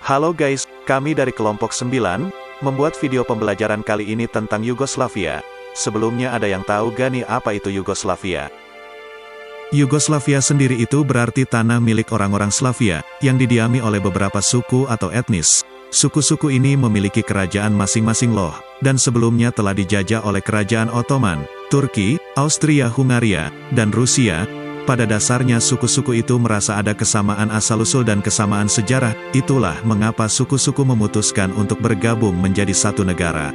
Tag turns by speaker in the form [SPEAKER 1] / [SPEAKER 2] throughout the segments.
[SPEAKER 1] Halo guys, kami dari kelompok 9, membuat video pembelajaran kali ini tentang Yugoslavia. Sebelumnya ada yang tahu gak nih apa itu Yugoslavia? Yugoslavia sendiri itu berarti tanah milik orang-orang Slavia, yang didiami oleh beberapa suku atau etnis. Suku-suku ini memiliki kerajaan masing-masing loh, dan sebelumnya telah dijajah oleh kerajaan Ottoman, Turki, Austria-Hungaria, dan Rusia. Pada dasarnya suku-suku itu merasa ada kesamaan asal-usul dan kesamaan sejarah, itulah mengapa suku-suku memutuskan untuk bergabung menjadi satu negara.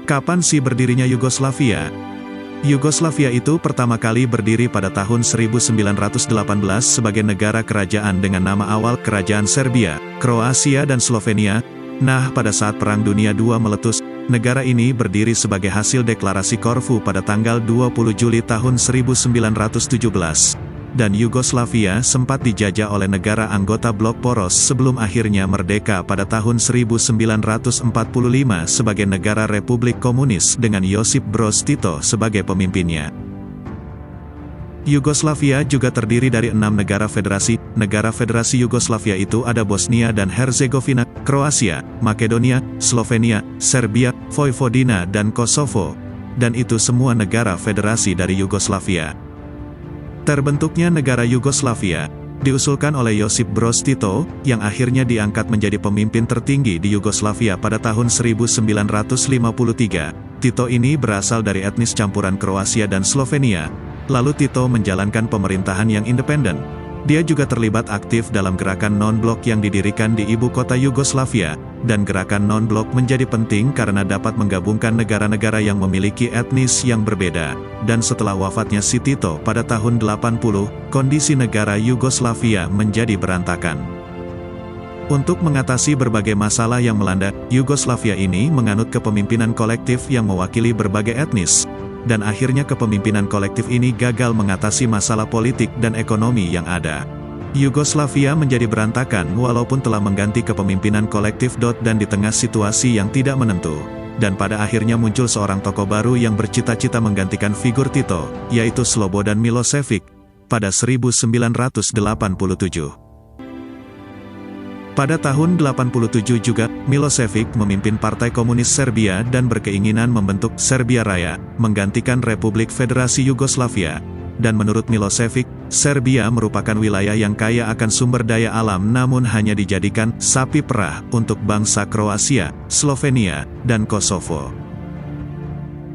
[SPEAKER 1] Kapan sih berdirinya Yugoslavia? Yugoslavia itu pertama kali berdiri pada tahun 1918 sebagai negara kerajaan dengan nama awal Kerajaan Serbia, Kroasia dan Slovenia. Nah, pada saat Perang Dunia II meletus, negara ini berdiri sebagai hasil deklarasi Korfu pada tanggal 20 Juli tahun 1917. Dan Yugoslavia sempat dijajah oleh negara anggota blok poros sebelum akhirnya merdeka pada tahun 1945 sebagai negara Republik Komunis dengan Josip Broz Tito sebagai pemimpinnya. Yugoslavia juga terdiri dari 6 negara federasi. Negara federasi Yugoslavia itu ada Bosnia dan Herzegovina, Kroasia, Makedonia, Slovenia, Serbia, Vojvodina dan Kosovo. Dan itu semua negara federasi dari Yugoslavia. Terbentuknya negara Yugoslavia, diusulkan oleh Josip Broz Tito, yang akhirnya diangkat menjadi pemimpin tertinggi di Yugoslavia pada tahun 1953. Tito ini berasal dari etnis campuran Kroasia dan Slovenia, lalu Tito menjalankan pemerintahan yang independen. Dia juga terlibat aktif dalam gerakan non-blok yang didirikan di ibu kota Yugoslavia, dan gerakan non-blok menjadi penting karena dapat menggabungkan negara-negara yang memiliki etnis yang berbeda. Dan setelah wafatnya si Tito pada tahun 80, kondisi negara Yugoslavia menjadi berantakan. Untuk mengatasi berbagai masalah yang melanda, Yugoslavia ini menganut kepemimpinan kolektif yang mewakili berbagai etnis. Dan akhirnya kepemimpinan kolektif ini gagal mengatasi masalah politik dan ekonomi yang ada. Yugoslavia menjadi berantakan walaupun telah mengganti kepemimpinan kolektif dan di tengah situasi yang tidak menentu. Dan pada akhirnya muncul seorang tokoh baru yang bercita-cita menggantikan figur Tito, yaitu Slobodan Milošević, pada 1987. Pada tahun 87 juga, Milošević memimpin Partai Komunis Serbia dan berkeinginan membentuk Serbia Raya, menggantikan Republik Federasi Yugoslavia. Dan menurut Milošević, Serbia merupakan wilayah yang kaya akan sumber daya alam namun hanya dijadikan sapi perah untuk bangsa Kroasia, Slovenia, dan Kosovo.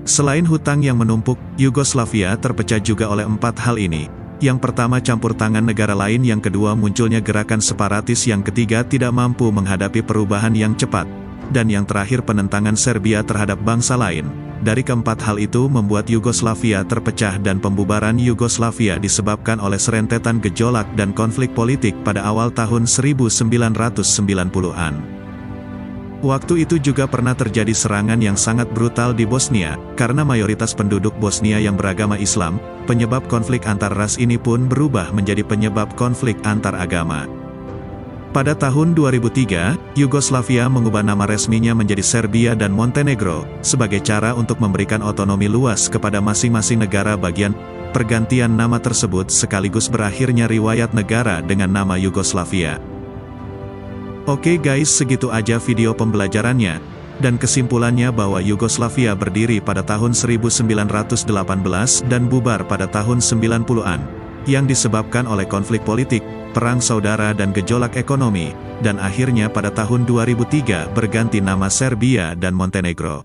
[SPEAKER 1] Selain hutang yang menumpuk, Yugoslavia terpecah juga oleh 4 hal ini. Yang pertama campur tangan negara lain, yang kedua munculnya gerakan separatis, yang ketiga tidak mampu menghadapi perubahan yang cepat, dan yang terakhir penentangan Serbia terhadap bangsa lain. Dari keempat hal itu membuat Yugoslavia terpecah dan pembubaran Yugoslavia disebabkan oleh serentetan gejolak dan konflik politik pada awal tahun 1990-an. Waktu itu juga pernah terjadi serangan yang sangat brutal di Bosnia, karena mayoritas penduduk Bosnia yang beragama Islam. Penyebab konflik antar ras ini pun berubah menjadi penyebab konflik antar agama. Pada tahun 2003, Yugoslavia mengubah nama resminya menjadi Serbia dan Montenegro, sebagai cara untuk memberikan otonomi luas kepada masing-masing negara bagian. Pergantian nama tersebut sekaligus berakhirnya riwayat negara dengan nama Yugoslavia. Oke guys, segitu aja video pembelajarannya, dan kesimpulannya bahwa Yugoslavia berdiri pada tahun 1918 dan bubar pada tahun 90-an, yang disebabkan oleh konflik politik, perang saudara dan gejolak ekonomi, dan akhirnya pada tahun 2003 berganti nama Serbia dan Montenegro.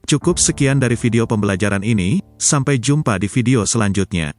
[SPEAKER 1] Cukup sekian dari video pembelajaran ini, sampai jumpa di video selanjutnya.